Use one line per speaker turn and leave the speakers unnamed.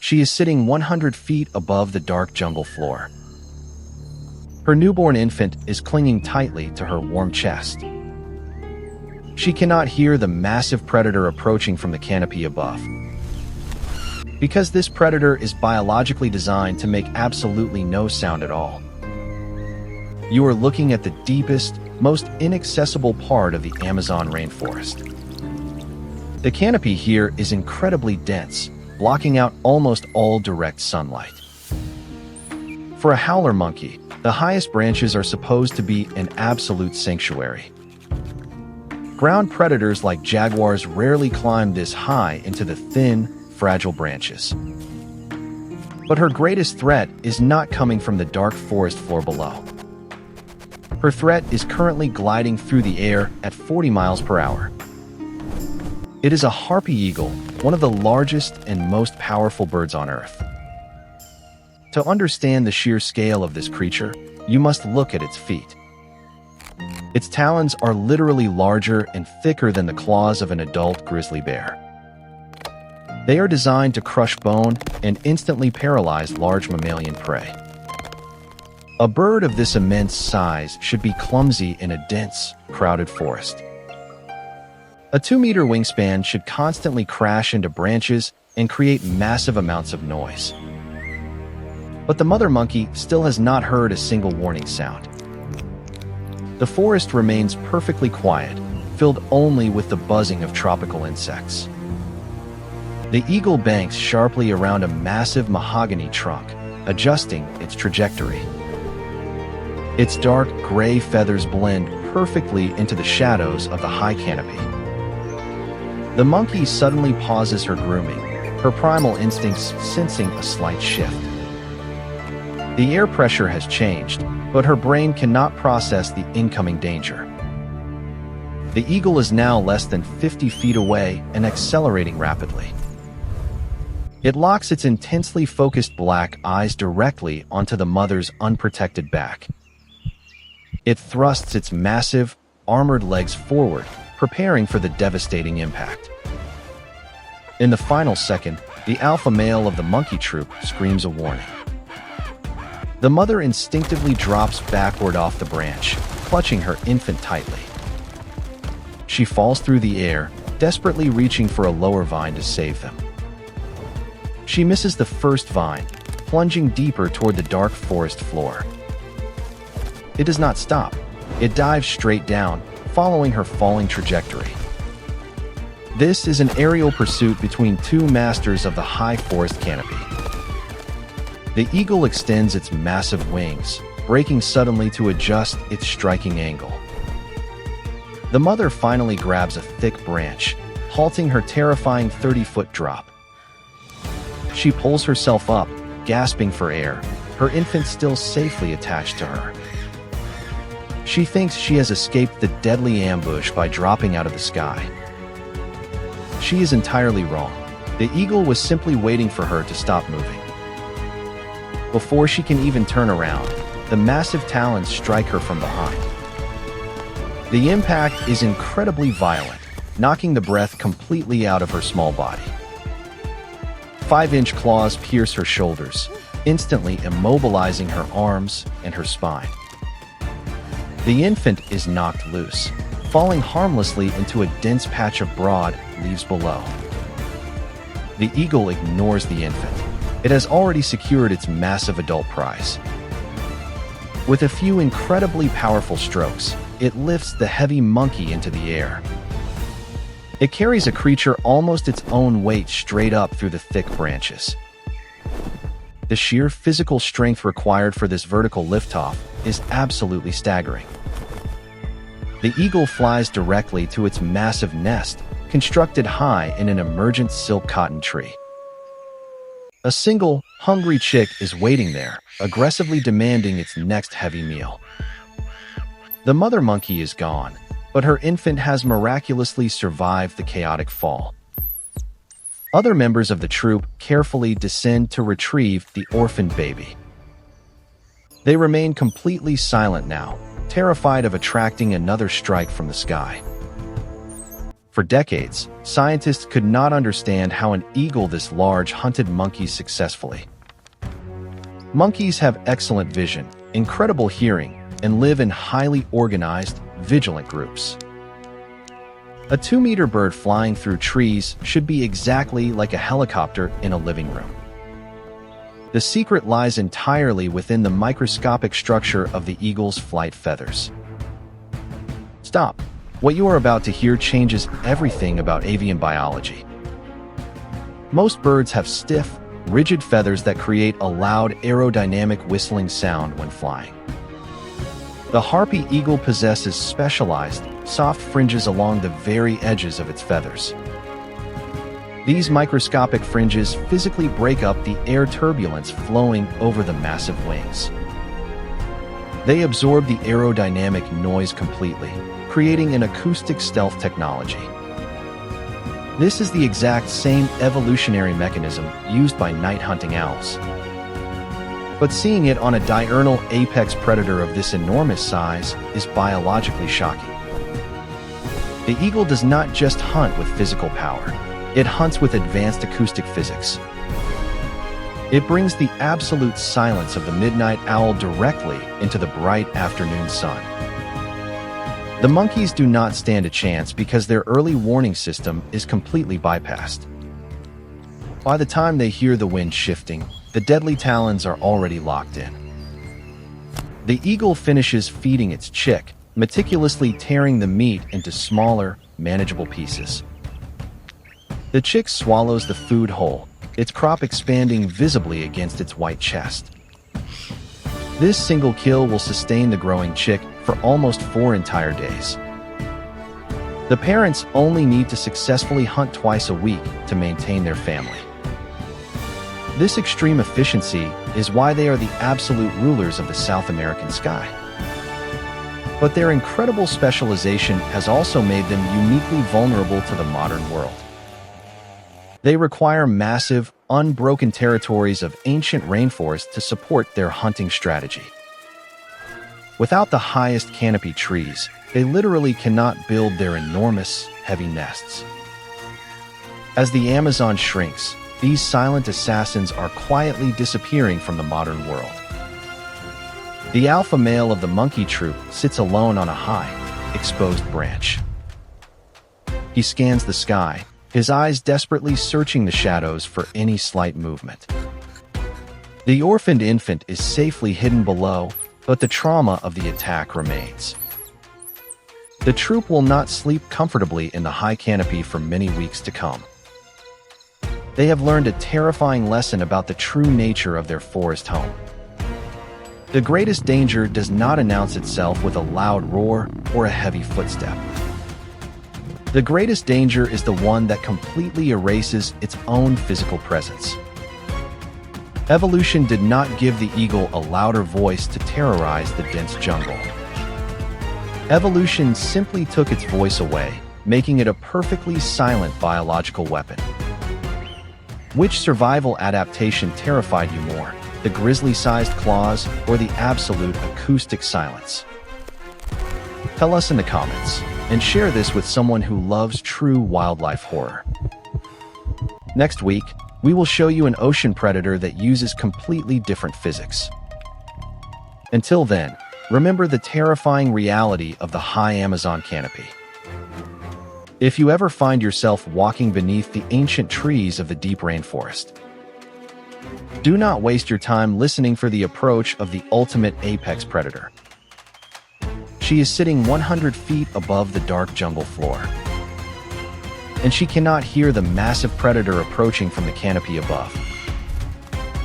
She is sitting 100 feet above the dark jungle floor. Her newborn infant is clinging tightly to her warm chest. She cannot hear the massive predator approaching from the canopy above. Because this predator is biologically designed to make absolutely no sound at all. You are looking at the deepest, most inaccessible part of the Amazon rainforest. The canopy here is incredibly dense, blocking out almost all direct sunlight. For a howler monkey, the highest branches are supposed to be an absolute sanctuary. Ground predators like jaguars rarely climb this high into the thin, fragile branches. But her greatest threat is not coming from the dark forest floor below. Her threat is currently gliding through the air at 40 miles per hour. It is a harpy eagle, one of the largest and most powerful birds on Earth. To understand the sheer scale of this creature, you must look at its feet. Its talons are literally larger and thicker than the claws of an adult grizzly bear. They are designed to crush bone and instantly paralyze large mammalian prey. A bird of this immense size should be clumsy in a dense, crowded forest. A 2-meter wingspan should constantly crash into branches and create massive amounts of noise. But the mother monkey still has not heard a single warning sound. The forest remains perfectly quiet, filled only with the buzzing of tropical insects. The eagle banks sharply around a massive mahogany trunk, adjusting its trajectory. Its dark gray feathers blend perfectly into the shadows of the high canopy. The monkey suddenly pauses her grooming, her primal instincts sensing a slight shift. The air pressure has changed, but her brain cannot process the incoming danger. The eagle is now less than 50 feet away and accelerating rapidly. It locks its intensely focused black eyes directly onto the mother's unprotected back. It thrusts its massive, armored legs forward, preparing for the devastating impact. In the final second, the alpha male of the monkey troop screams a warning. The mother instinctively drops backward off the branch, clutching her infant tightly. She falls through the air, desperately reaching for a lower vine to save them. She misses the first vine, plunging deeper toward the dark forest floor. It does not stop. It dives straight down, following her falling trajectory. This is an aerial pursuit between two masters of the high forest canopy. The eagle extends its massive wings, braking suddenly to adjust its striking angle. The mother finally grabs a thick branch, halting her terrifying 30-foot drop. She pulls herself up, gasping for air, her infant still safely attached to her. She thinks she has escaped the deadly ambush by dropping out of the sky. She is entirely wrong. The eagle was simply waiting for her to stop moving. Before she can even turn around, the massive talons strike her from behind. The impact is incredibly violent, knocking the breath completely out of her small body. 5-inch claws pierce her shoulders, instantly immobilizing her arms and her spine. The infant is knocked loose, falling harmlessly into a dense patch of broad leaves below. The eagle ignores the infant. It has already secured its massive adult prize. With a few incredibly powerful strokes, it lifts the heavy monkey into the air. It carries a creature almost its own weight straight up through the thick branches. The sheer physical strength required for this vertical liftoff is absolutely staggering. The eagle flies directly to its massive nest, constructed high in an emergent silk cotton tree. A single, hungry chick is waiting there, aggressively demanding its next heavy meal. The mother monkey is gone, but her infant has miraculously survived the chaotic fall. Other members of the troop carefully descend to retrieve the orphaned baby. They remain completely silent now, terrified of attracting another strike from the sky. For decades, scientists could not understand how an eagle this large hunted monkeys successfully. Monkeys have excellent vision, incredible hearing, and live in highly organized, vigilant groups. A 2-meter bird flying through trees should be exactly like a helicopter in a living room. The secret lies entirely within the microscopic structure of the eagle's flight feathers. Stop. What you are about to hear changes everything about avian biology. Most birds have stiff, rigid feathers that create a loud aerodynamic whistling sound when flying. The Harpy Eagle possesses specialized, soft fringes along the very edges of its feathers. These microscopic fringes physically break up the air turbulence flowing over the massive wings. They absorb the aerodynamic noise completely, creating an acoustic stealth technology. This is the exact same evolutionary mechanism used by night hunting owls. But seeing it on a diurnal apex predator of this enormous size is biologically shocking. The eagle does not just hunt with physical power, it hunts with advanced acoustic physics. It brings the absolute silence of the midnight owl directly into the bright afternoon sun. The monkeys do not stand a chance because their early warning system is completely bypassed. By the time they hear the wind shifting, the deadly talons are already locked in. The eagle finishes feeding its chick, meticulously tearing the meat into smaller, manageable pieces. The chick swallows the food whole, its crop expanding visibly against its white chest. This single kill will sustain the growing chick for almost 4 entire days. The parents only need to successfully hunt twice a week to maintain their family. This extreme efficiency is why they are the absolute rulers of the South American sky. But their incredible specialization has also made them uniquely vulnerable to the modern world. They require massive, unbroken territories of ancient rainforest to support their hunting strategy. Without the highest canopy trees, they literally cannot build their enormous, heavy nests. As the Amazon shrinks, these silent assassins are quietly disappearing from the modern world. The alpha male of the monkey troop sits alone on a high, exposed branch. He scans the sky, his eyes desperately searching the shadows for any slight movement. The orphaned infant is safely hidden below, but the trauma of the attack remains. The troop will not sleep comfortably in the high canopy for many weeks to come. They have learned a terrifying lesson about the true nature of their forest home. The greatest danger does not announce itself with a loud roar or a heavy footstep. The greatest danger is the one that completely erases its own physical presence. Evolution did not give the eagle a louder voice to terrorize the dense jungle. Evolution simply took its voice away, making it a perfectly silent biological weapon. Which survival adaptation terrified you more, the grizzly-sized claws or the absolute acoustic silence? Tell us in the comments, and share this with someone who loves true wildlife horror. Next week, we will show you an ocean predator that uses completely different physics. Until then, remember the terrifying reality of the high Amazon canopy. If you ever find yourself walking beneath the ancient trees of the deep rainforest, do not waste your time listening for the approach of the ultimate apex predator. She is sitting 100 feet above the dark jungle floor, and she cannot hear the massive predator approaching from the canopy above.